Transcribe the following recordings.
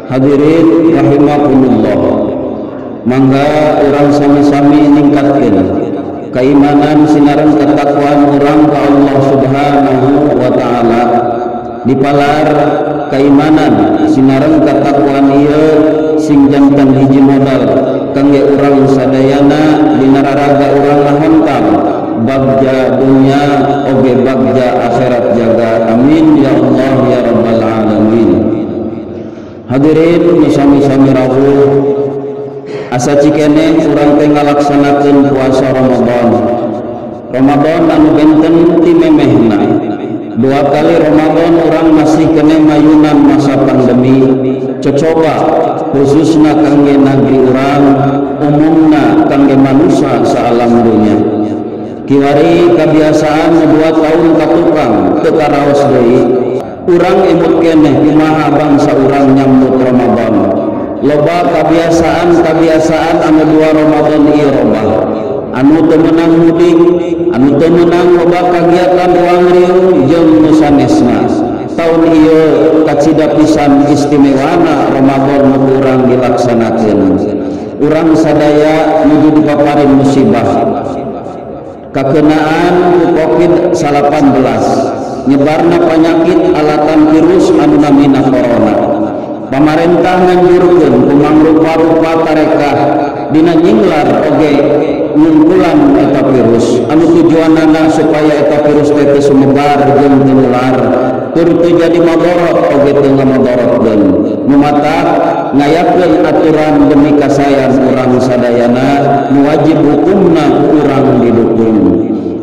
Hadirin rahimakumullah, mangga urang sami-sami ningkatkeun keimanan sinaran ketakwaan urang ka Allah Subhanahu wa taala. Dipalar keimanan sinaran ketakwaan ieu sing janten hiji modal kangge urang sadayana dina raraga urang lahontang bagja dunya oge bagja akhirat jaga. Amin ya Allah ya rabbal alamin. Hadirin sami-sami rawuh, asa cikene urang teh ngalaksanakeun puasa Ramadan. Ramadan anu benten ti memehna. 2 kali Ramadan urang masih kene mayunan masa pandemi. Cocoba khususna kangge negeri urang, umumna kangge manusia saalam dunya. Kiwari kebiasaan 2 tahun katukang teu karaos deui. Urang imut keneh kumaha bangsa urang nyambut Ramadan. Loba kebiasaan anu 2 Ramadan ieu robah. Anu teu meunang mudik, anu teu meunang loba kagiatan ruang riung jeung nu sanesna. Taun ieu kacida pisan istimewana Ramadan nu urang dilaksanakeun. Urang sadaya nuju dipaparin musibah kakenaan ku COVID-19, nyebarna penyakit alatan virus anu namina corona. Pamarentah nganjurkeun kumang rupa-rupa tarekah dina nyinglar oge ngungkulan eta virus anu tujuanna supaya eta virus teh sumebar jeung nular tur teu jadi madorot oge teu ngamadorotkeun. Nu matak ngayakeun aturan demi kasayan urang sadayana nu wajib hukumna urang didukung.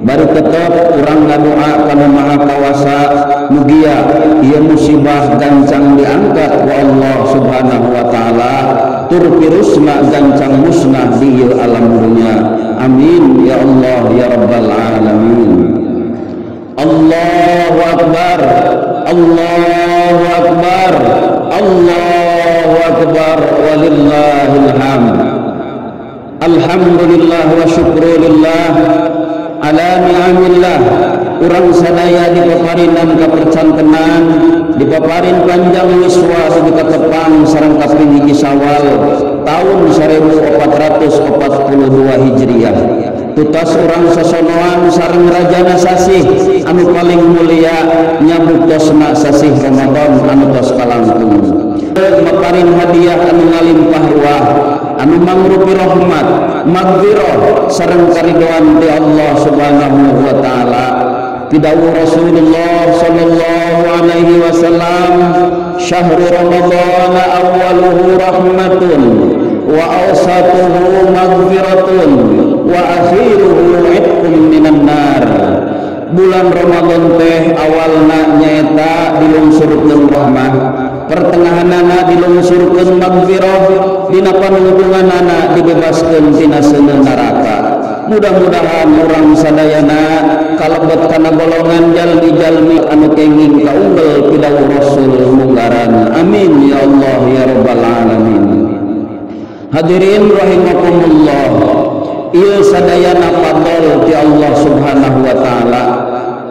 Bari tetep urang ngadoa kana Maha Kawasa mugia ieu musibah gancang diangkat ku Allah Subhanahu wa taala tur virusna gancang musnah di ieu alam dunya. Amin ya Allah ya rabbal alamin. Allahu akbar. Allahu akbar, Allahu akbar, walillahil hamd. Alhamdulillah wa syukrulillah ala ni'amillah. Urang sadaya dipaparinam kapercantenan, dipaparin panjang wiswa di katepang sareng kaping hiji Syawal tahun 1442 Hijriah. Tutas urang sasonoan sareng rajana sasih anu paling mulia nyabutosna sasih Ramadan anu tos kalangkung. Maparin hadiah anu ngalimpah ruah, anu mangrupi rahmat, magfirah sareng karidoan ti Allah Subhanahu wa taala. Tidawuh Rasulullah sallallahu alaihi wasallam, syahrul Ramadan awwaluhu rahmatun wa awsatuhu maghfiratun wa akhiruhu itqum minan nar. Bulan Ramadan teh awalna nyaeta dilungsurkeun rahmah, pertengahanana dilungsurkeun maghfirah, dina panungtunganana dibebaskeun tina seuneu neraka. Mudah-mudahan urang sadayana kalebet kana golongan jalmi-jalmi anu kenging kaunggel pidawuh Rasul munggaran. Amin ya Allah ya rabbal alamin. Hadirin rahimakumullah, ieu sadayana fadl ti Allah Subhanahu wa taala,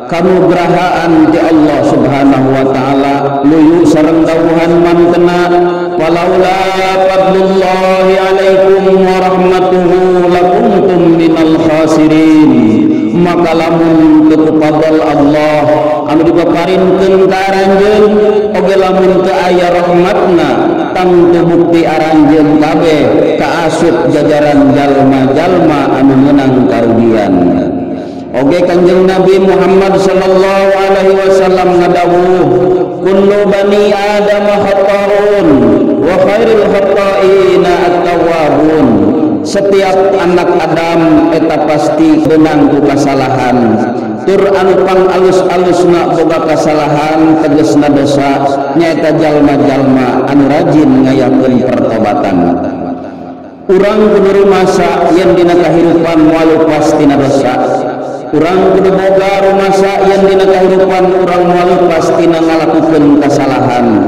kanugrahaan ti Allah Subhanahu wa taala, luyu sareng dawuhan mantena, walaula fadlullahi alaikum wa rahmatuhu lakuntum minal khasirin. Maka lamun teu fadl Allah anu dipaparinkeun ka aranjeun, oge lamun teu aya rahmatna tang teu bukti aranjeun kabeh kaasup jajaran jalma-jalma anu meunang karugian. Oge Kanjeng Nabi Muhammad sallallahu alaihi wasallam ngadawuh, kullu bani adam khata'un wa khairul khata'ina at-tawwabun. Setiap anak Adam eta pasti beunang ku kasalahan, tur anu pang alus-alusna boga kasalahan tegesna dosa nyaeta jalma-jalma anu rajin ngayakeun pertobatan. Urang kudu rumasa yen dina kahirupan moal lepas tina dosa. Urang kudu boga rumasa yen dina kahirupan urang moal lepas tina ngalakukeun kasalahan.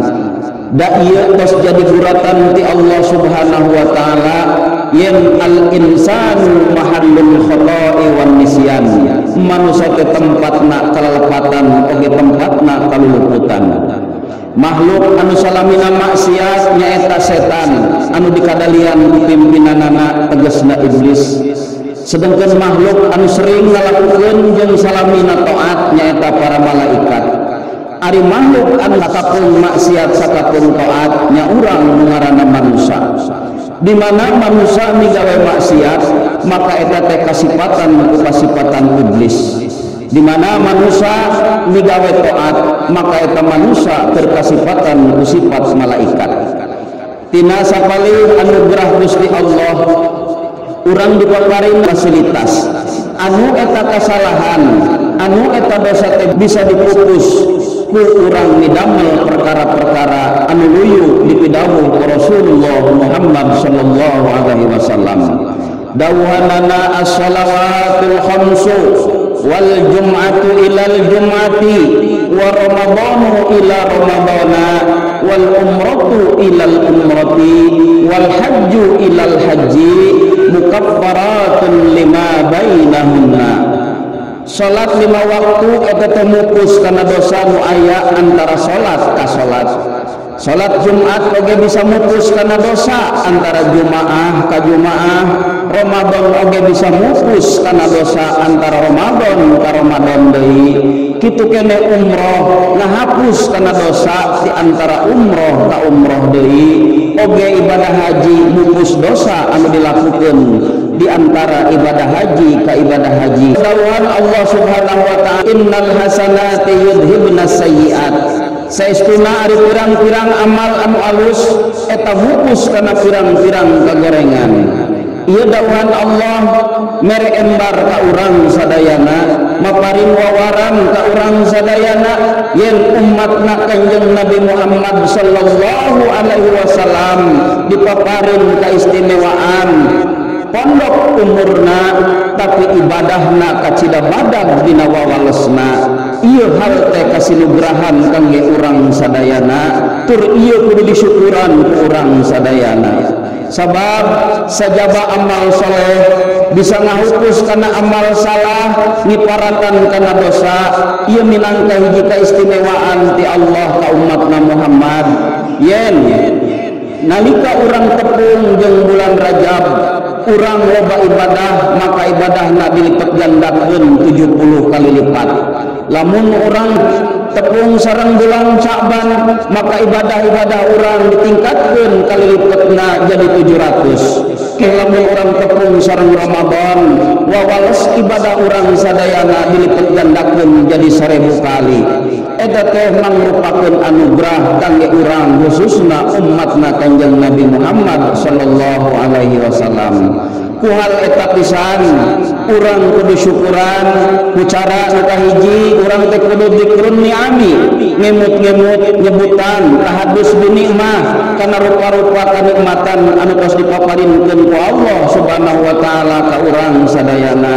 Da ieu tos jadi guratan ti Allah Subhanahu wa taala yen al insanu mahallul khata'i wan nisyan. Manusia teh tempatna kalelepatan oge tempatna kaluluputan. Makhluk anu salamina maksiat nyaeta setan anu dikadalian ku pimpinanana tegasna iblis. Sedangkan makhluk anu sering ngalakukeun jeung salamina taat nyaeta para malaikat. Ari makhluk anu sakapun maksiat sakapun taat nya urang nu ngaranna manusia. Di mana manusia migawe maksiat maka eta teh kasipatan ku kasipatan iblis. Di mana manusia migawe taat maka eta manusia terkasipatan ku sifat malaikat. Tina sapalih anugerah Gusti Allah urang dipaparin fasilitas anu eta kasalahan anu eta dosa teh bisa dipupus ku urang midamel perkara-perkara anu luyu dipidawuh ku Rasulullah Muhammad sallallahu alaihi wasallam. Dawuhanana as-salawatul khamsu wal jum'atu ilal jum'ati wa ramadhanu ila ramadhana wal umratu ilal umrati wal hajju ilal hajji mukaffaratun lima bainahunna. Salat 5 waktu eta teh mupus kana dosa nu aya antara salat ka salat. Salat Jumat oge bisa mupus kana dosa antara Jumaah ka Jumaah. Ramadan oge bisa mupus kana dosa antara Ramadan ka Ramadan deui. Kitu kene umroh ngahapus kana dosa di antara umroh ka umroh deui. Oge ibadah haji mupus dosa anu dilakukeun di antara ibadah haji ka ibadah haji. Dawuhan Allah Subhanahu wa taala, innal hasanati yudhibnas sayyi'at. Saestuna ari pirang-pirang amal anu alus eta mupus kana pirang-pirang kagorengan. Ieu dawuhan Allah mere embar ka urang sadayana, maparing wawaran ka urang sadayana yen umatna Kanjeng Nabi Muhammad sallallahu alaihi wasallam dipaparing kaistimewaan pondok umurna tapi ibadahna kacida badag dina wawalesna. Ieu hal teh kasinugrahan kangge urang sadayana, tur ieu kudu disyukuran ku urang sadayana. Sabab sajaba amal soleh bisa ngahupus kana amal salah, ngiparatan kana dosa. Ieu minangka hiji kaistimewaan ti Allah ka umatna Muhammad. Yen nalika urang tepung jeung bulan Rajab, urang loba ibadah, maka ibadahna dilipat gandakeun 70 kali lipat. Lamun urang tepung sareng bulan Sya'ban, maka ibadah-ibadah urang ditingkatkeun kali lipatna jadi 700. Ke lamun urang tepung sareng Ramadan, wawales ibadah urang sadayana dilipat gandakeun jadi 1000 kali. Eta teh mangrupakeun anugerah kangge urang khususna umatna Kanjeng Nabi Muhammad sallallahu alaihi wasallam. Ku hal eta pisan urang kudu syukuran, ku cara nu kahiji urang teh kudu zikrun ni'ami, ngemut-ngemut nyebutan tahadus binikmah kana rupa-rupa kanikmatan anu tos dipaparinkeun ku Allah Subhanahu wa taala ka urang sadayana.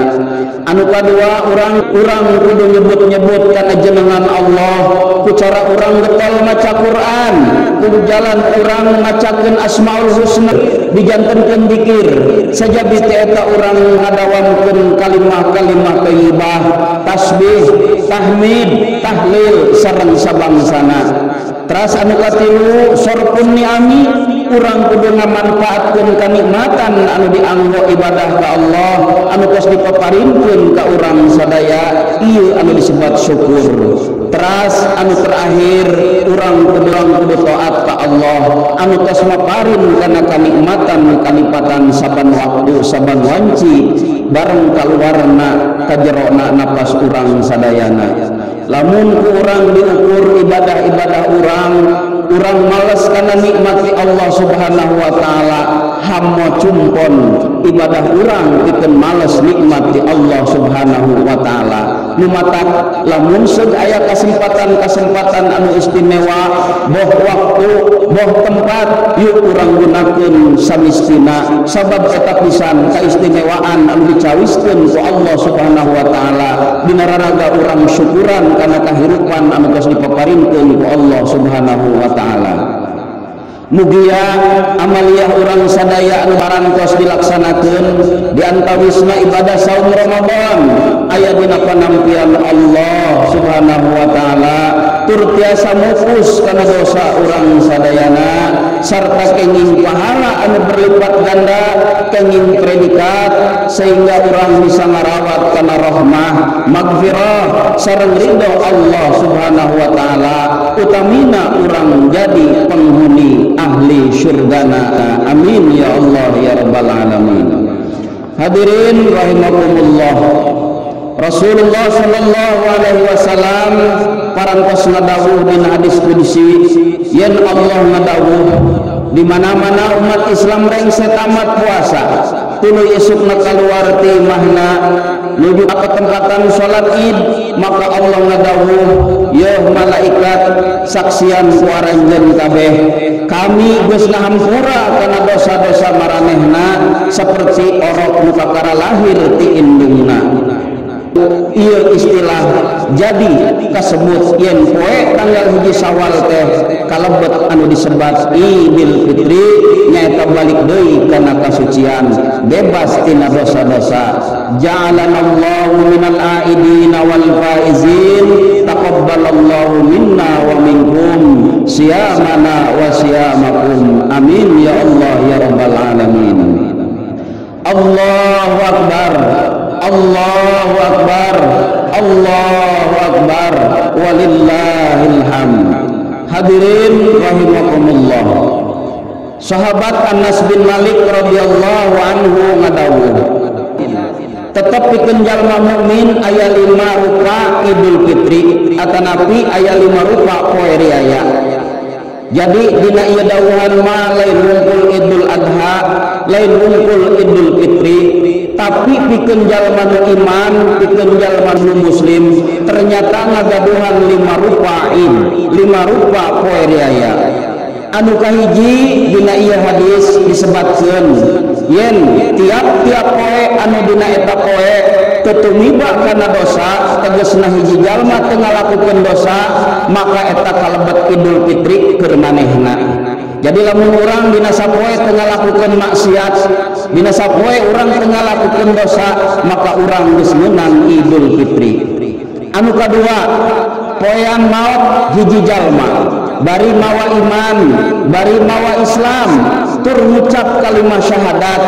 Anu kadua urang kudu nyebut-nyebut kana jenengan Allah ku cara urang getol maca Quran, ku jalan urang macakeun Asmaul Husna, dijantenkeun zikir. Sajabi teh eta urang ngadawamkeun kalimah-kalimah thayyibah, tasbih, tahmid, tahlil sareng sabangsana. Teras anu katilu sorpun ni'ami, urang kudu ngamanfaatkeun kanikmatan anu dianggo ibadah ka Allah anu tos dipaparinkeun ka urang sadaya, ieu anu disebut syukur. Teras anu terakhir urang kudu taat ka Allah anu tos maparin kana kanikmatan kalipatan saban waktu saban wanci bareng kaluarna ka jerona napas urang sadayana. Lamun ku urang diukur ibadah-ibadah urang males kana nikmati Allah Subhanahu wa taala, hammo cumpon ibadah urang pikeun males nikmati Allah Subhanahu wa taala. Nu matak lamun seug aya kasempatan anu istimewa, boh waktu, boh tempat, yuk urang gunakeun samistina. Sabab eta pisan kaistimewaan anu dicawiskeun ku Allah Subhanahu wa taala dina raraga urang syukuran kana kahirupan anu tos dipaparinkeun ku Allah Subhanahu wa taala. Mugia amaliyah urang sadaya anu parantos dilaksanakeun diantawisna ibadah saum Ramadan aya dina panampian Allah Subhanahu wa taala, tur tiasa mufus kana dosa urang sadayana sarta kenging pahala anu berlipat ganda, kenging predikat sehingga urang bisa ngarawat kana rahmah, magfirah sareng ridho Allah Subhanahu wa taala, utamina urang jadi penghuni ahli syurgana. Amin ya Allah ya rabbal alamin. Hadirin rahimakumullah, Rasulullah sallallahu alaihi wasallam parantos ngadawuh dina hadis qudsi, yen Allah ngadawuh di mana-mana umat Islam rengset amat puasa tuluy esukna kaluar ti imahna nuju ka tempatan salat Id, maka Allah ngadawuh, ya malaikat saksian ku aranjeun kabeh, kami geus ngahampura kana dosa-dosa maranehna saperti orok nu kakara lahir ti indungna. Ieu istilah jadi kasebut yen poe tanggal 1 Syawal teh kalebet anu disebat Idul Fitri, nyaeta balik deui kana kasucian, bebas tina dosa-dosa. Ja'alanallahu minal aidina wal faizin, taqabbalallahu minna wa minkum siyamana wa siyamakum. Amin ya Allah ya rabbal alamin. Allahu akbar, Allahu akbar, Allahu akbar, walillahil hamd. Hadirin rahimakumullah, sahabat Anas bin Malik radhiyallahu anhu ngadawuh, tetep pikeun jalma mukmin aya 5 rupa Idul Fitri atanapi aya 5 rupa poe riaya. Jadi dina ieu dawuhan mah lain wungkul Idul Adha, lain wungkul Idul Fitri, tapi pikeun jalma nu iman, pikeun jalma nu muslim ternyata ngagaduhan 5 rupa Id, 5 rupa poe riaya. anu kahiji dina ieu hadis disebutkeun yen tiap-tiap poe anu dina eta poe tutumiba kana dosa tegasna hiji jalma teu ngalakukeun dosa maka eta kalebet Idul Fitri keur manehna. Jadi lamun urang dina sapoe teu ngalakukeun maksiat, dina sapoe urang teu ngalakukeun dosa, maka urang geus meunang Idul Fitri. Anu kadua, poean maot hiji jalma bari mawa iman, bari mawa Islam, tur ngucap kalimat syahadat,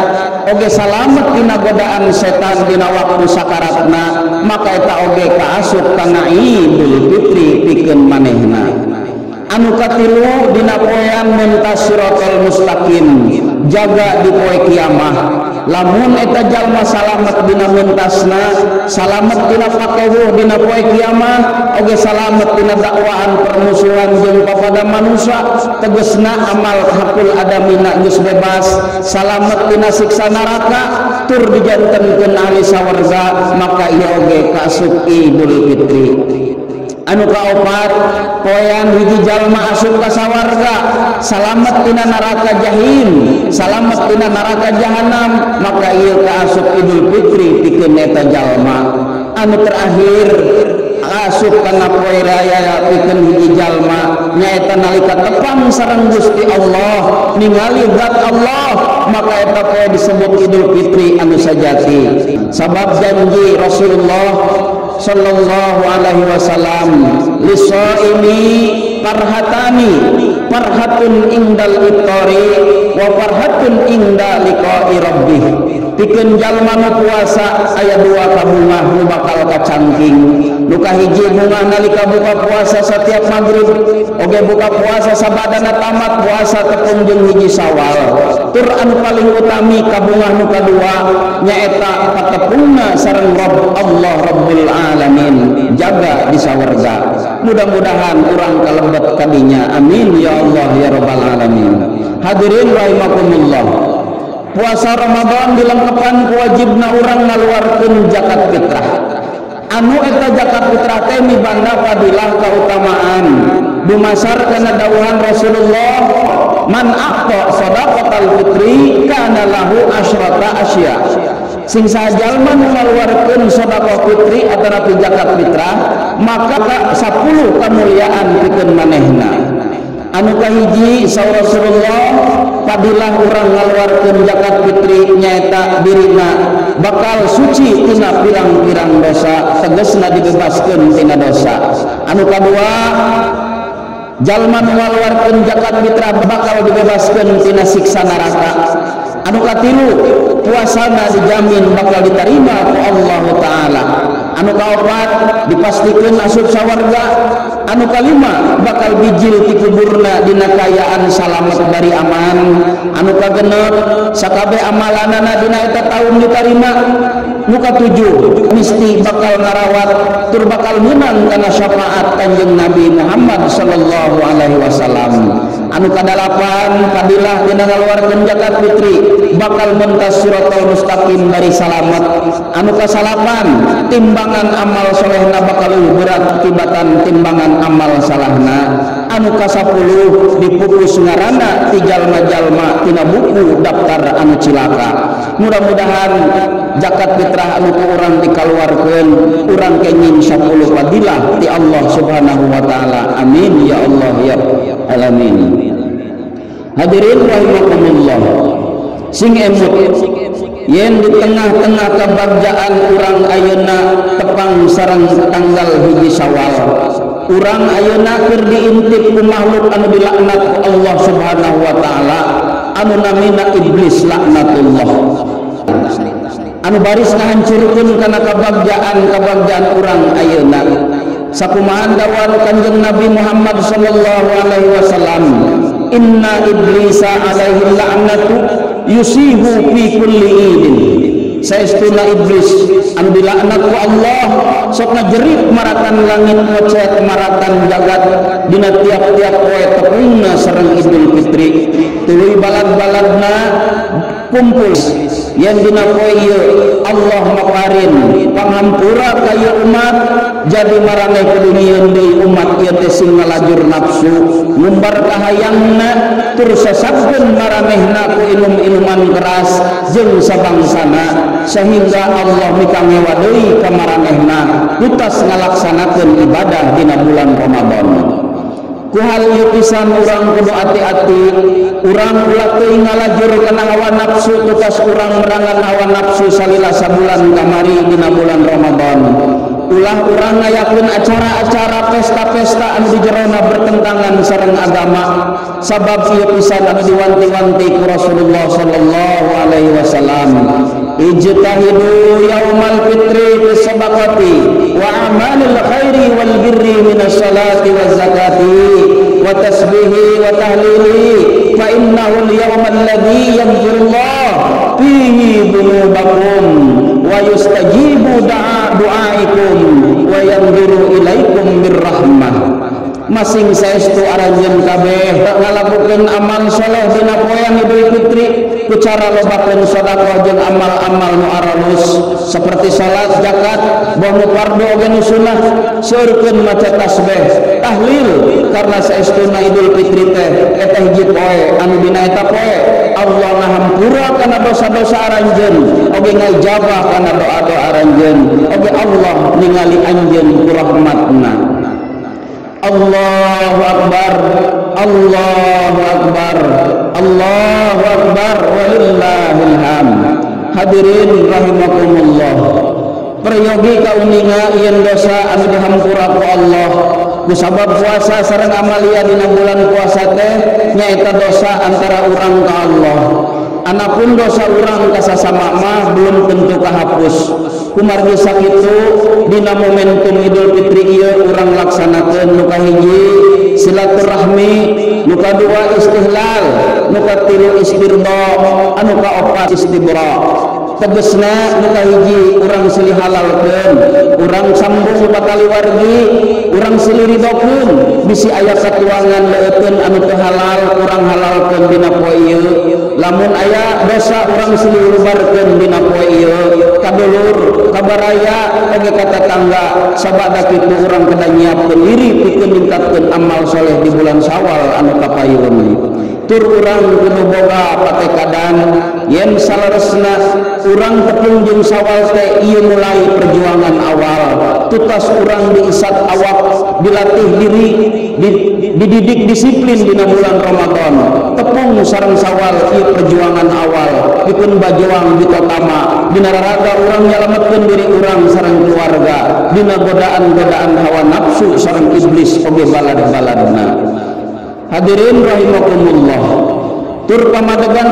oge salamet dina godaan setan dina waktu sakaratna, maka eta oge kaasup kana Idul Fitri pikeun manehna. Anu katilu dina poean muntas siratal mustaqim, jaga di poe kiamah. Lamun eta jalma salamet dina muntasna, salamet dina faqih dina poe kiamah, oge salamet dina dakwaan permusuhan jeung papada manusia, tegasna amal hakul adamina geus bebas, salamet dina siksa neraka, tur dijantenkeun ahli sawarga, maka ieu oge kaasup Idul Fitri. Anu kaopat poean hiji jalma asup ka sawarga salamet tina neraka jahim, salamet tina neraka jahanam, maka ieu kaasup Idul Fitri pikeun eta jalma. Anu terakhir asup kana poe raya pikeun hiji jalma nyaeta nalika tepang sareng Gusti Allah ningali zat Allah, maka eta poe disebut Idul Fitri anu sajati. Sabab janji Rasulullah sallallahu alaihi wasallam, lisaimi farhatani, farhatun indal iftari wa farhatun inda liqa'i rabbih. Pikeun jalma nu puasa aya dua kabungah nu bakal kacangking. Nu kahiji bunga nalika buka puasa setiap maghrib, oge buka puasa sabadana tamat puasa tepung jeung hiji Syawal. Tur anu paling utami kabungah nu kadua nyaeta patepungna sareng Rabb Allah Rabbul Alamin, jaga di sawarga. Mudah-mudahan urang kalebet kadinya, amin ya Allah ya Rabbal Alamin. Hadirin rahimakumullah, puasa Ramadan dilengkepan wajibna urang ngaluarkeun zakat fitrah. Anu eta zakat fitrah teh mibanda fadilah kautamaan dumasar kana dawuhan Rasulullah, man aqta shadaqatal fitri kana lahu asyrata asya. Sing sajalma nu ngaluarkeun sedekah fitri atau zakat fitrah maka 10 kemuliaan pikeun manehna. Anu kahiji saur Rasulullah, fadilah urang ngaluarkeun zakat fitri nyaeta dirina bakal suci tina pirang-pirang dosa, tegasna dibebaskeun tina dosa. Anu kadua, jalma nu ngaluarkeun zakat fitrah bakal dibebaskeun tina siksa neraka. Anu katilu, puasana dijamin bakal diterima ku Allah Ta'ala. Anu kaopat, dipastikeun asup sawarga. Anu kalima, bakal bijil ti kuburna dina kayaan salamet dari aman. Anu kagenep, sakabeh amalanana dina eta taun diterima. Nu katujuh, misti bakal ngarawat tur bakal menang kana syafaat Kanjeng Nabi Muhammad sallallahu alaihi wasallam. Anu kadalapan, fadilah dina ngaluarkeun zakat fitri bakal mentas siratal mustaqim dari salamet. Anu kasalapan, timbangan amal solehna bakal berat tibatan timbangan amal salahna. Anu kasapuluh, dipupus ngaranna ti jalma-jalma tina buku daftar anu cilaka. Mudah-mudahan zakat fitrah anu ku urang dikaluarkeun urang kenging 10 fadilah ti Allah Subhanahu wa taala. Amin ya Allah ya alamin. Hadirin rahimakumullah, sing emut yen di tengah-tengah kebagjaan urang ayeuna tepang sareng tanggal hiji Syawal, urang ayeuna keur diintip ku makhluk anu dilaknat ku Allah Subhanahu wa taala, anu namina iblis laknatullah, anu baris ngahancurkeun kana kabagjaan urang ayeuna. Sakumaha dawuh Kanjeng Nabi Muhammad sallallahu alaihi wasallam, inna iblisa alaihi la'natu yusibu fi kulli idin. Saestuna iblis anu dilaknat ku Allah sok ngajerit maratan langit ngocet maratan jagat dina tiap-tiap poe tepungna sareng Idul Fitri. Tuluy balad-baladna kumpul yang dina poe ieu Allah maparin pangampura ka ieu umat jadi maraneh kudu nyieun deui umat ieu teh sing ngalajur nafsu ngumbar kahayangna tur sasabkeun maranehna ku inum-inuman keras jeung sabangsana sehingga Allah mikangewa deui ka maranehna tutas ngalaksanakeun ibadah dina bulan Ramadan. Ku hal ieu pisan urang kudu ati-ati, urang ulah teuing ngalajur kana hawa nafsu tutas urang merangan hawa nafsu salila sabulan kamari dina bulan Ramadan. Ulah urang ngayakeun acara-acara pesta-pesta anu di jerona bertentangan sareng agama. Sabab ieu pisan anu diwanti-wanti ku Rasulullah sallallahu alaihi wasallam. Ijtahidu yaumal fitri bis sadaqati wa amalil khairi wal birri minas salati waz zakati wa tasbihi wa tahlili fa innahu al yawmal ladzi yanzurullah fihi dhunubakum wa yustajibu du'aikum wa yanzuru ilaikum birrahmah. Masing saestu aranjeun kabeh ngalakukeun amal saleh dina poean Idul Fitri ku cara lobakeun sedekah jeung amal-amal nu aralus saperti salat, zakat, boh fardu oge nu sunah, seureukkeun maca tasbih, tahlil karena saestuna Idul Fitri teh eta hiji poe anu dina eta poe Allah ngahampura kana dosa-dosa aranjeun oge ngajabah kana doa-doa aranjeun oge Allah ningali anjeun ku rahmatna. Allahu Akbar, Allahu Akbar, Allahu Akbar, walillahil hamd. Hadirin rahimakumullah, peryogi kauninga ieun dosa anu dihampura ku Allah kusabab puasa sareng amalia dina bulan puasa teh nyaeta dosa antara urang ka Allah. Anapun dosa urang ka sasama mah belum tentu kahapus. Kumargi sakitu dina momentum Idul Fitri ieu urang laksanakeun nu kahiji silaturahmi, nu kadua istihlal, nu katilu istirda, anu kaopat istibra. Tegesna nu kahiji urang silih halalkeun, urang sambung bakali wargi, urang silih ridokeun bisi aya katuangan leueteun anu teu halal urang halalkeun dina poe ieu. Lamun aya dosa urang silih lubarkeun dina poe ieu. Kadulur, kabaraya, oge ka tetangga, sabada kitu urang kada nyiapkeun diri pikeun ningkatkeun amal soleh di bulan Syawal anu kapayun. Tur urang kudu boga patekadan yen salaresna urang tepung jeung Syawal teh ieu mulai perjuangan awal. Tutas urang diisat awak, dilatih diri, dididik disiplin dina bulan Ramadan. Tepung sareng Syawal ieu perjuangan awal. Dipun bajuang ditotama dina raraga urang nyalametkeun diri urang sareng keluarga dina godaan-godaan hawa nafsu sareng iblis oge balad-baladna. Hadirin rahimakumullah, tur pamadegan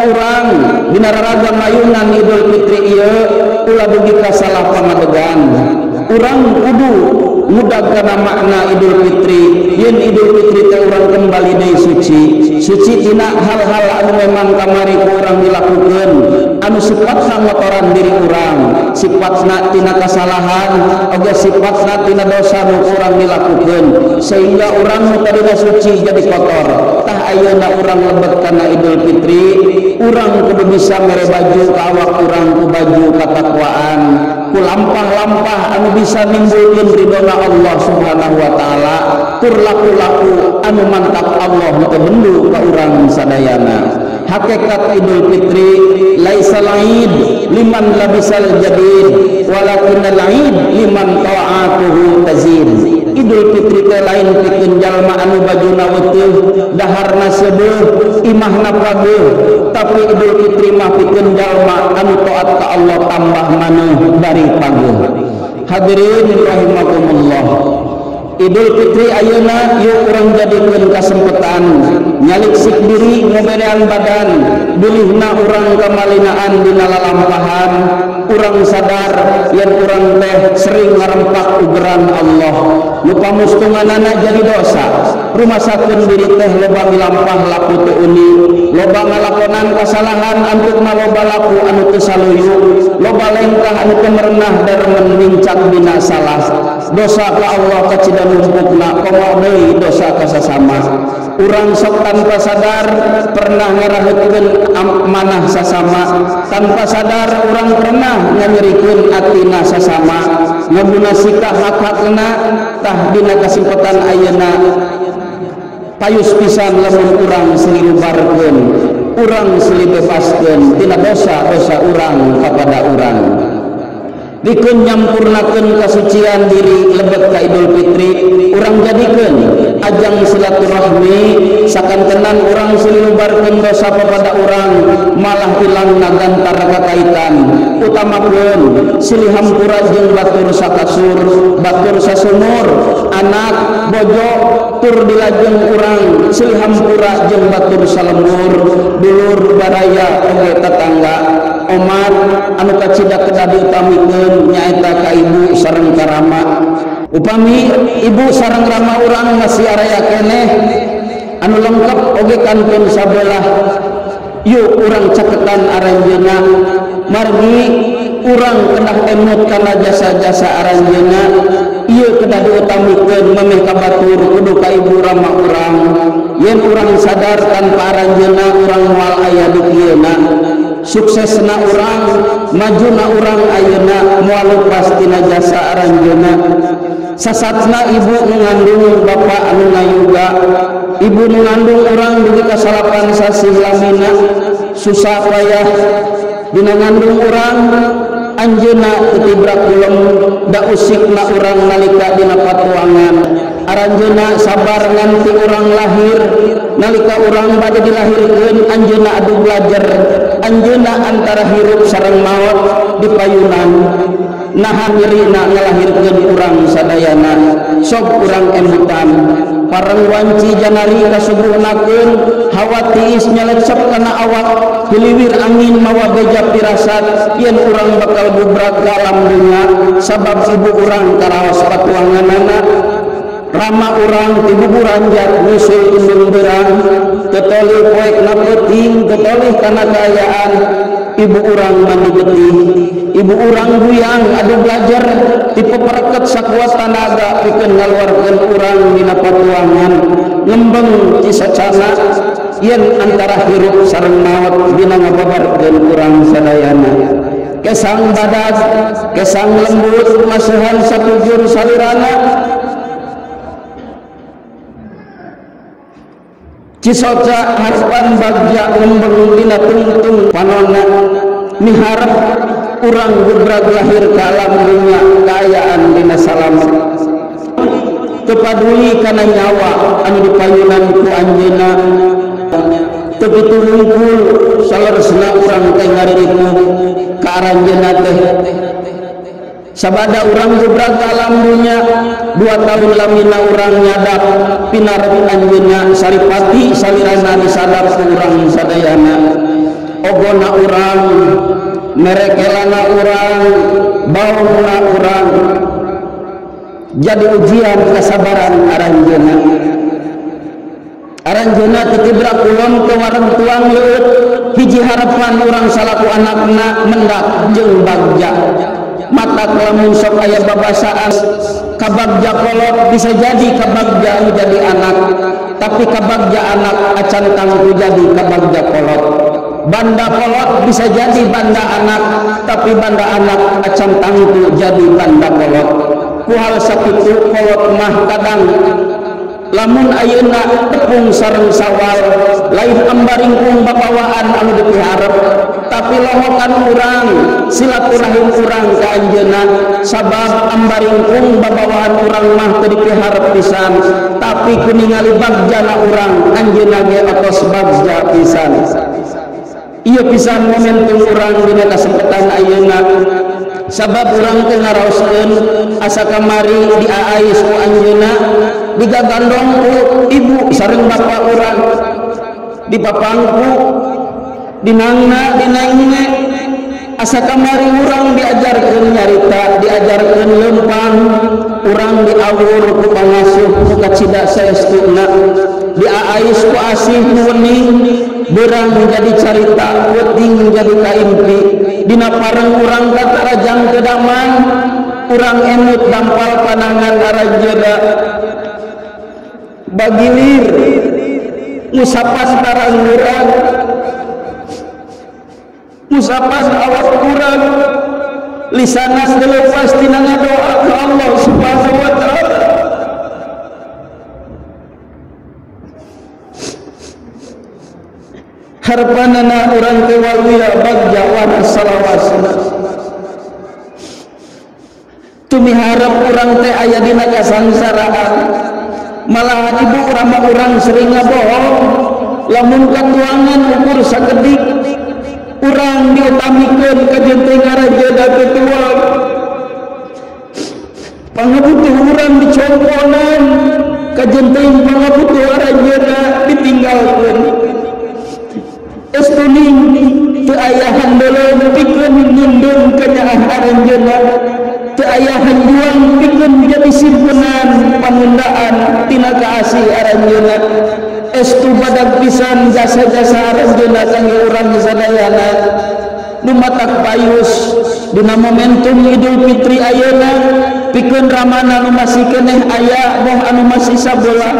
urang dina raraga mayunan Idul Fitri ieu ulah dugi ka salah pamadegan. Urang kudu mudag kana makna Idul Fitri yen Idul Fitri teh urang kembali deui suci tina hal-hal anu memang kamari ku urang dilakukeun anu sifatna ngotoran diri urang, sifatna tina kasalahan oge sifatna tina dosa nu urang dilakukeun sehingga urang nu tadina suci jadi kotor. Tah ayeuna urang lebet kana Idul Fitri urang kudu bisa mere baju ka awak urang ku baju katakwaan, ku lampah-lampah anu bisa nimbulkeun ridona Allah Subhanahu wa taala, tur laku-laku anu mantap Allah teu bendu ka urang sadayana. Hakikat Idul Fitri laisa laid liman labisal jadid walakin laid liman ta'atuhu tazid. Idul Fitri teh lain pikeun jalma anu bajuna weuteung, daharna seubeuh, imahna pageuh, tapi Idul Fitri mah pikeun jalma anu taat ka Allah tambah maneuh dari pageuh. Hadirin rahimakumullah, Idul Fitri ayeuna yeuh urang jadikeun kasempetan nyaliksik diri ngoberean badan, bilihna urang kamalinaan dina lalampahan. Urang sadar yen urang teh sering ngarempak ugeran Allah, nu pamustunganana jadi dosa. Rumasakeun diri teh loba milampah laku teu uni, loba ngalakonan kesalahan antuk loba laku anu teu saluyu, loba lengkah anu teu merenah darman mincak dina salah, dosa ka Allah kacida numpukna komo deui dosa ka sasama. Urang sok tanpa sadar pernah ngaraheutkeun amanah sasama, tanpa sadar urang pernah nganyerikeun atina sasama, ngabuna sikah hak-hakna tah dina kasempatan ayeuna payus pisan lamun urang selilubarkeun, urang selibebaskeun tina dosa-dosa urang kepada urang. Dikeun nyampurnakeun kasucian diri lebet ka Idul Fitri, urang jadikeun ajang silaturahmi sakantenan urang selilubarkeun dosa kepada urang malah hilangna gantar kakaitan. Utamakeun silih hampura jeung batur sakasur, batur sasumur, anak bojo tur dilajeng urang silih hampura jeung batur salemur, dulur baraya oge tetangga. Omar anu kacida kedah diutamikeun nyaeta ka ibu sareng ka rama. Upami ibu sareng rama urang masih araya keneh anu lengkap oge kantun sabelah, yuk urang caketan aranjeuna margi urang kedah emut kana jasa-jasa aranjeuna, ieu kedah diutamikeun memeh ka batur kudu ka ibu rama urang. Yen urang sadar tanpa aranjeuna urang moal aya di kieuna, suksesna urang majuna urang ayeuna moal lepas tina jasa aranjeuna. Sasatna ibu mengandung bapa anu ngayuga, ibu mengandung urang dugi ka 8 sasi lamina susah payah dina ngandung urang. Anjeuna ketibrak ulem da usikna urang nalika dina patuangan, aranjeuna sabar nganti urang lahir, nalika urang bade dilahirkeun anjeuna adu belajar, anjeuna antara hirup sareng maot di payunan, naha nyerina ngalahirkeun urang sadayana, sok urang emutan pareng wanci janari kasubuhnakeun hawa tiis nyalecep kana awak, hiliwir angin mawa beja pirasat yen urang bakal bubrag ka alam dunya sabab ibu urang karaos patuanganana. Rama urang ti buburanjat nyusul indung berang, tetoli poekna peuting, tetoli kana kaayaan ibu urang mandi getih, ibu urang buyang adu belajar tipe pereket sakuat tanaga pikeun ngaluarkeun urang dina patuangan, ngembeng cisacana yen antara hirup sareng maot dina ngababarkeun urang sadayana. Kesang badat, kesang lembut masuhan satujur salirana, cisoca harapan bagja ngembeng dina tungtung panonna, miharep urang bubrag lahir ka alam dunya kaayaan dina salamet. Kepaduli kana nyawa anu dipayunan ku anjeunna, teu kitu hungkul saleresna urang teh ngariripuh ka aranjeunna teh. Sabada urang bubrag ka alam dunya 2 tahun lamina urang nyadap pinarep anjeunna saripati salirana disadap ku urang sadayana. Ogona urang, merekelana urang, bauna urang, jadi ujian kesabaran aranjeunna. Aranjeunna titibrak ulun ke wareng tuang leueut, hiji harapan urang salaku anakna mendak jeung bagja. Mata lamun sok aya babasaan kabagja kolot bisa jadi kabagja jadi anak, tapi kabagja anak acan tangku jadi kabagja kolot. Banda kolot bisa jadi banda anak, tapi banda anak acan tangku jadi banda kolot. Kuhal sakitu kolot mah kadang lamun ayeuna tepung sareng sawal lain ambaringkung babawaan anu dipiharep, tapi lohokan urang silaturahim urang ka anjeunna sabab ambaringkung babawaan urang mah teu dipiharep pisan, tapi kuningali bagjana urang anjeunna ge atos bagja pisan. Ieu pisan momentum urang dina kasempatan ayeuna sabab urang teu ngaraoskeun asa kamari diaais ku anjeunna digagandong ku ibu sareng bapa urang dipapangku dinangna dinangna asa kamari urang diajarkeun nyarita, diajarkeun leumpang, urang diawur ku pangasuh ku kacida saestuna, diaais ku asih ku wening, berang menjadi carita weting menjadi kaimpi dina pareng urang kata rajang kedamang urang emut dampal panangan arajeda bagilir musapas tarang urang musapas awak urang lisanas dilepas tina ngadoa ke Allah subhanahu wa ta'ala harpanana urang kewalia bagja wana salawasna tumiharap urang teh aya dina kasangsaraan malah ibu urang sering ngabohong lamun katuangan ukur sakedik urang diutamikeun ka jeung ngarajeda ketua pangabutuh urang dicomponan ka jeung pangabutuh arajeda ditinggalkeun estuning teu aya handeuleun pikeun ngundung ka nyaah aranjeuna teu aya hanjuang pikeun jadi simpenan pamundaan tina kaasih aranjeuna estu badag pisan jasa-jasa aranjeuna kangge urang sadayana nu matak payus dina momentum Idul Fitri ayeuna pikeun ramana nu masih keneh aya moh anu masih sabeula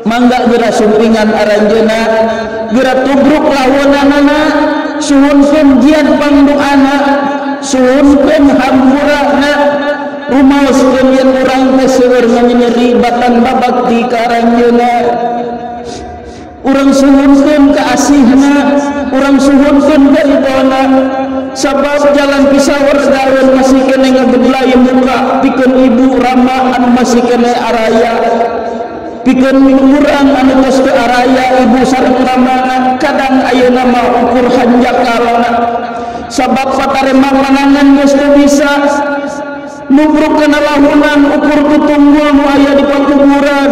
mangga geura sumpingan aranjeuna geura tubruk lawanana suhunkeun jian pangdoana suhunkeun hampurana rumaoskeun yen urang teh seueur nganyeri batan babakti ka aranjeuna urang suhunkeun kaasihna urang suhunkeun karidona sabab jalan pisawar daun masih kene ngageblay muka pikeun ibu rama anu masih kene araya pikeun urang anu tos teu araya ibu sareng ramana kadang ayeuna mah ukur hanjakalna sabab patarema panangan geus teu bisa nubruk kana lahunan ukur tutunggul nu aya di pakuburan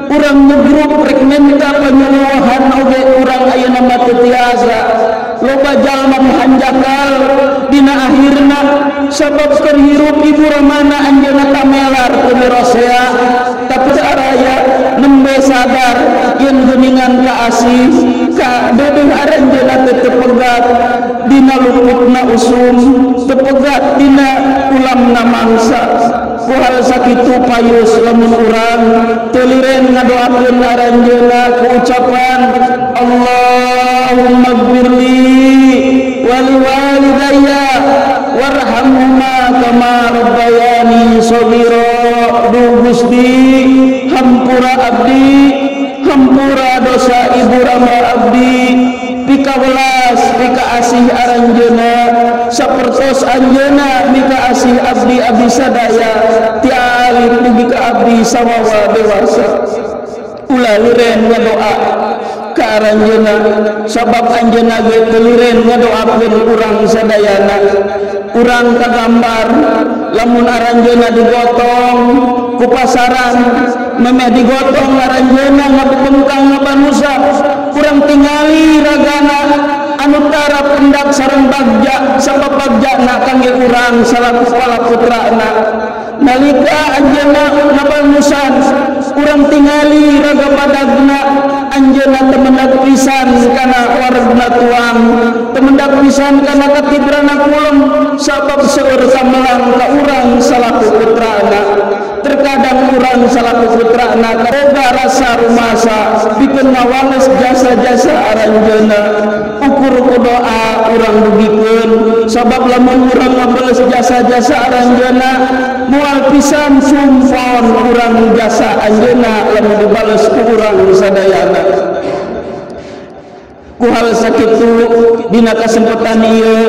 urang nubruk rek minta panyuluhan oge urang ayeuna mah teu tiasa loba jalma hanjakal dina akhirna sabab keur hirup ibu ramana anjeunna tamelar teu mirosea tapi araya nembe sadar yen geuningan kaasih ka dedeuh aranjeunna teu pegat dina luputna usum teu pegat dina ulamna mangsa kuhal sakitu payus lamun urang teu liren ngadoakeun aranjeunna ku ucapan Allahumma ighfirli wa liwalidayya warhamhuma kama rabbayani shaghira du Gusti hampura abdi hampura dosa ibu rama abdi pikawelas pika asih aranjeuna sapertos anjeunna mika asih abdi abdi sadaya ti alif dugi ka abdi sawawa dewasa ulah liren ngadoa ka aranjeuna sabab anjeunna ge teu liren ngadoakeun urang sadayana urang kagambar lamun aranjeuna digotong ku pasaran memeh digotong aranjeuna ngabengkang ngabanusa urang tingali ragana anu tara pendak sareng bagja sabab bagjana kangge urang salaku kepala putrana nalika anjeunna ngabanusan urang tingali raga badagna anjeunna temendak pisan kana waragna tuang temendak pisan kana katibrana kulon sabab seueur samelang ka urang salaku putrana terkadang urang salaku putrana boga rasa rumasa pikeun ngawales jasa-jasa aranjeunna ukur ku doa urang dugikeun sabab lamun urang ngabales jasa-jasa aranjeunna moal pisan sumpon urang jasa anjeunna lamun dibales ku urang sadayana ku hal sakitu dina kasempatan ieu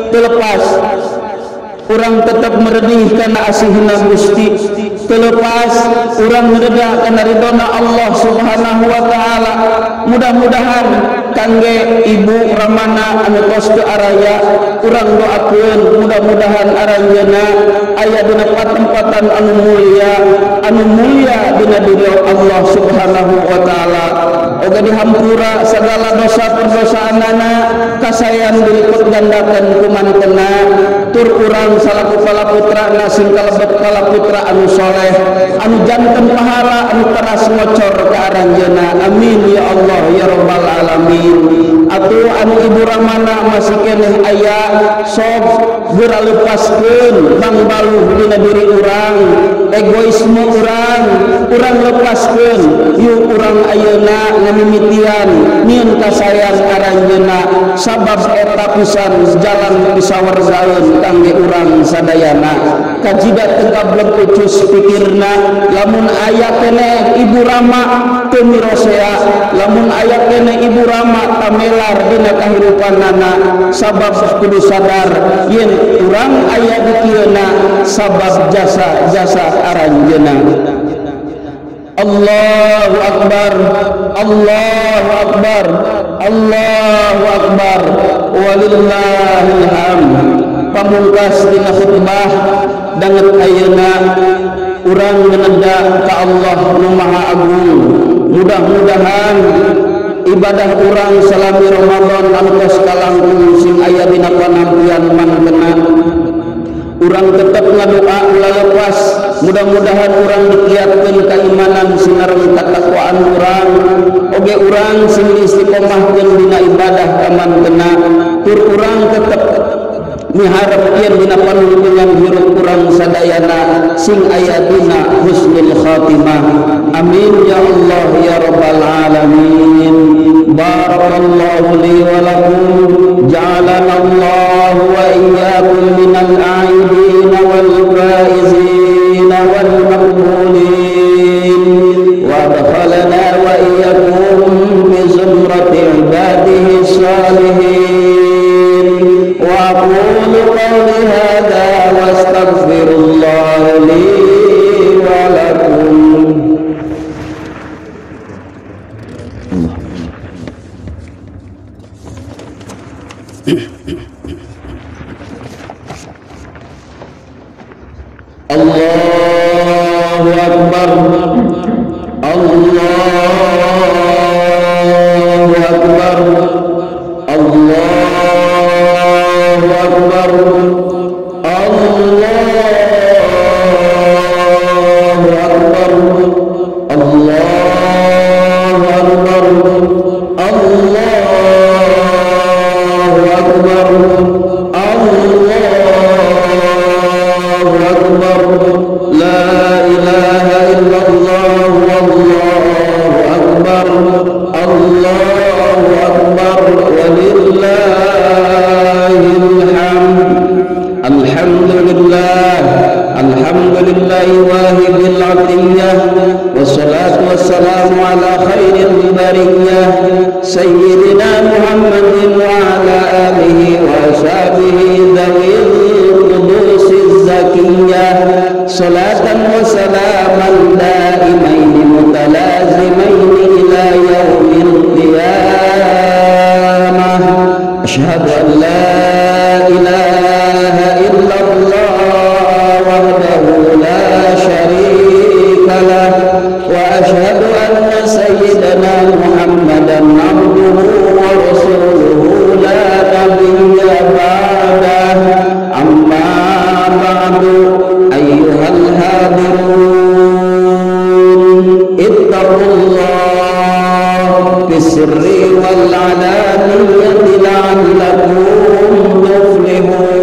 teu lepas urang tetap meredih kana asihna Gusti teu lepas urang mereda kana ridona Allah subhanahu wa ta'ala mudah-mudahan kangge ibu ramana anu tos teu araya urang doakeun mudah-mudahan aranjeunna aya dina patempatan anu mulia dina diri Allah subhanahu wa ta'ala oge dihampura segala dosa perdosaanana kasayan diliput gandakeun ku mantenna tur urang salaku palaputrana sing kalebet palaputra anu soleh anu janten pahala anu teras ngocor ke aranjeuna. Amin ya Allah ya rabbal alamin. Atuh anu ibu ramana masih keneh aya sok geura lepaskeun bang baluh dina diri urang, egoisme urang lepaskeun. Yuk urang ayeuna ngamimitian nyieun kasayang aranjeuna sabab eta pisan jalan pisawargaeun kangge urang sadayana. Kajida teu gablek ucus pikirna lamun aya keneh ibu rama teu mirosea, lamun aya keneh ibu rama tamelar dina kahirupanana sabab kudu sadar yen urang aya di kieuna sabab jasa aranjeuna. Allahu akbar, Allahu akbar, Allahu akbar, walillahil hamd. Pamungkas dina khutbah danget ayeuna urang ngeneda ka Allah nu Maha Agung. Mudah-mudahan ibadah urang salami Ramadan anu tos kalangkung sing aya dina panampian mangkena urang tetep ngadoa lalepas. Mudah-mudahan urang dikiatkeun keimanan sinareng katakwaan urang, oge urang sing istiqomahkeun dina ibadah ka mangkena, tur urang tetep miharep yen dina panulungan hirup urang sadayana sing aya dina husnul khatimah. Amin ya Allah ya rabbal alamin. Barakallahu li wa lakum, ja'alana Allah wa iyyakum minal a'idin wal faizin wal maqbulin wa adkhalana wa iyyakum bi zumrati ibadihi salihin. Wa aqulu qawli hadha wa astaghfirullah li wa lakum. Allahu akbar, Allahu akbar, Allahu akbar, Allahu akbar, Allahu akbar, Allahu akbar, Allahu akbar. La ilaha illallah wallahu akbar, Allahu akbar, walillahil hamd. Alhamdulillah, alhamdulillah wahibil atiyah, wassalatu wassalamu ala khairil bariyah sayyidina Muhammadin wa ala alihi wa ashabihi dawil qudusiz zakiyah. Salatan wa salaman daimaini mutalazimaini ila yaumil qiyamah. Asyhadu an la ilaha illallah wahdahu la syarika lah, wa asyhadu anna sayyidana Muhammadan abduhu wa rasuluhu la nabiyya ba'dah. Amma ba'du, ayyuhal hadirun, ittaqullah bisirri wal alaniyati la'allakum tuflihun.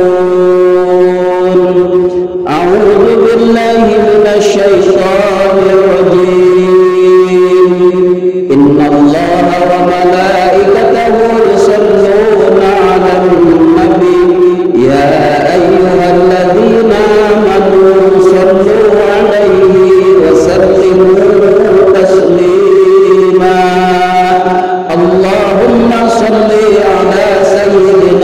A'udzu billahi minasy syaithanir rajim. Innallaha wa malaikatahu yusholluna 'alan nabi ya ayyuhalladzina amanu shallu 'alaihi wa sallimu taslima. Allahumma shalli 'ala sayyidina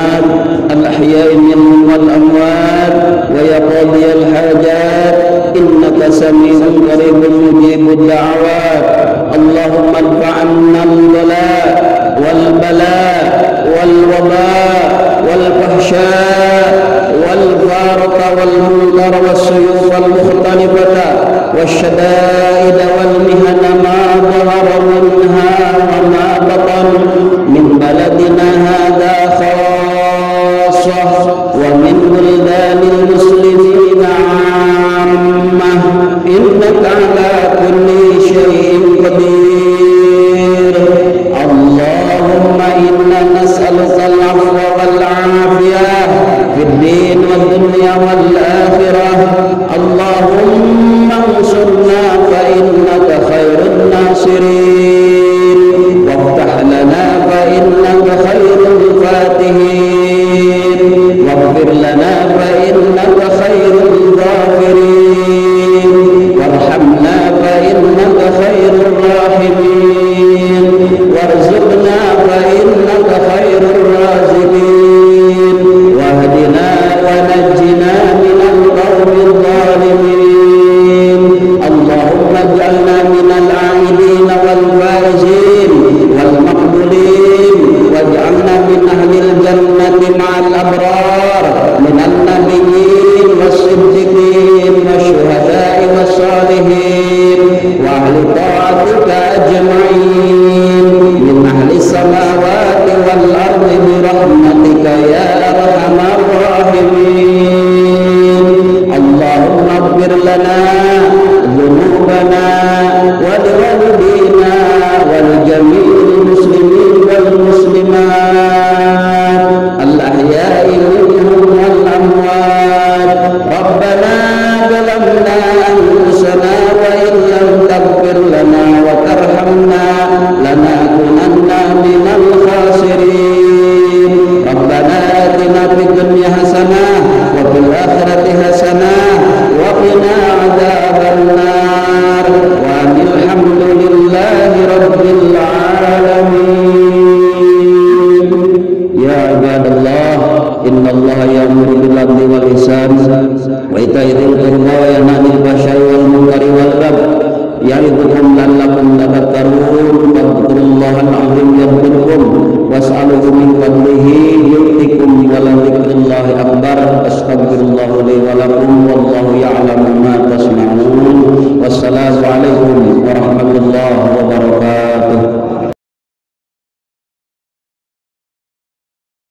والأموات الأحياء منهم والأموات ويا قاضي الحاجات إنك سميع قريب مجيب الدعوات. اللهم ارفع عنا البلاء والبلاء والوباء والفحشاء والفارق والمنكر والسيوف المختلفة والشدائد والمهن ما ظهر منها وما بطن من بلدنا هذا خاصة ومن بلدان المسلمين عامة إنك على كل شيء قدير. اللهم إنا نسألك العفو والعافية في الدين والدنيا والآخرة. اللهم انصرنا فإنك خير الناصرين وافتح لنا فإنك خير الفاتحين واغفر لنا فإنك خير الغافرين وارحمنا فإنك خير الراحمين وارزقنا فإنك خير الرازقين واهدنا ونجنا من القوم الظالمين. اللهم اجعلنا من العائدين والفائزين والمقبولين واجعلنا من أهل الجنة مع الأبرار من النبيين والصديقين والشهداء والصالحين وأهل طاعتك أجمعين من أهل السماوات والأرض برحمتك يا أرحم الراحمين. اللهم اغفر لنا ذنوبنا ولوالدينا ولجميع المسلمين والمسلمات الأحياء منهم والأموات. ربنا ظلمنا أنفسنا وإن لم تغفر لنا وترحمنا لنكونن من الخاسرين. ربنا آتنا في الدنيا حسنة وفي الآخرة حسنة وقنا عذاب النار وأن الحمد لله رب العالمين. يا عباد الله إن الله يأمر بالعدل والإحسان وإيتاء ذي القربى وينهى عن الفحشاء والمنكر والبغي يعظكم لعلكم تذكرون. فاذكروا الله العظيم يذكركم واسألوه من فضله يؤتكم ولذكر الله أكبر. أستغفر الله لي ولكم والله يعلم ما تصنعون. والسلام عليكم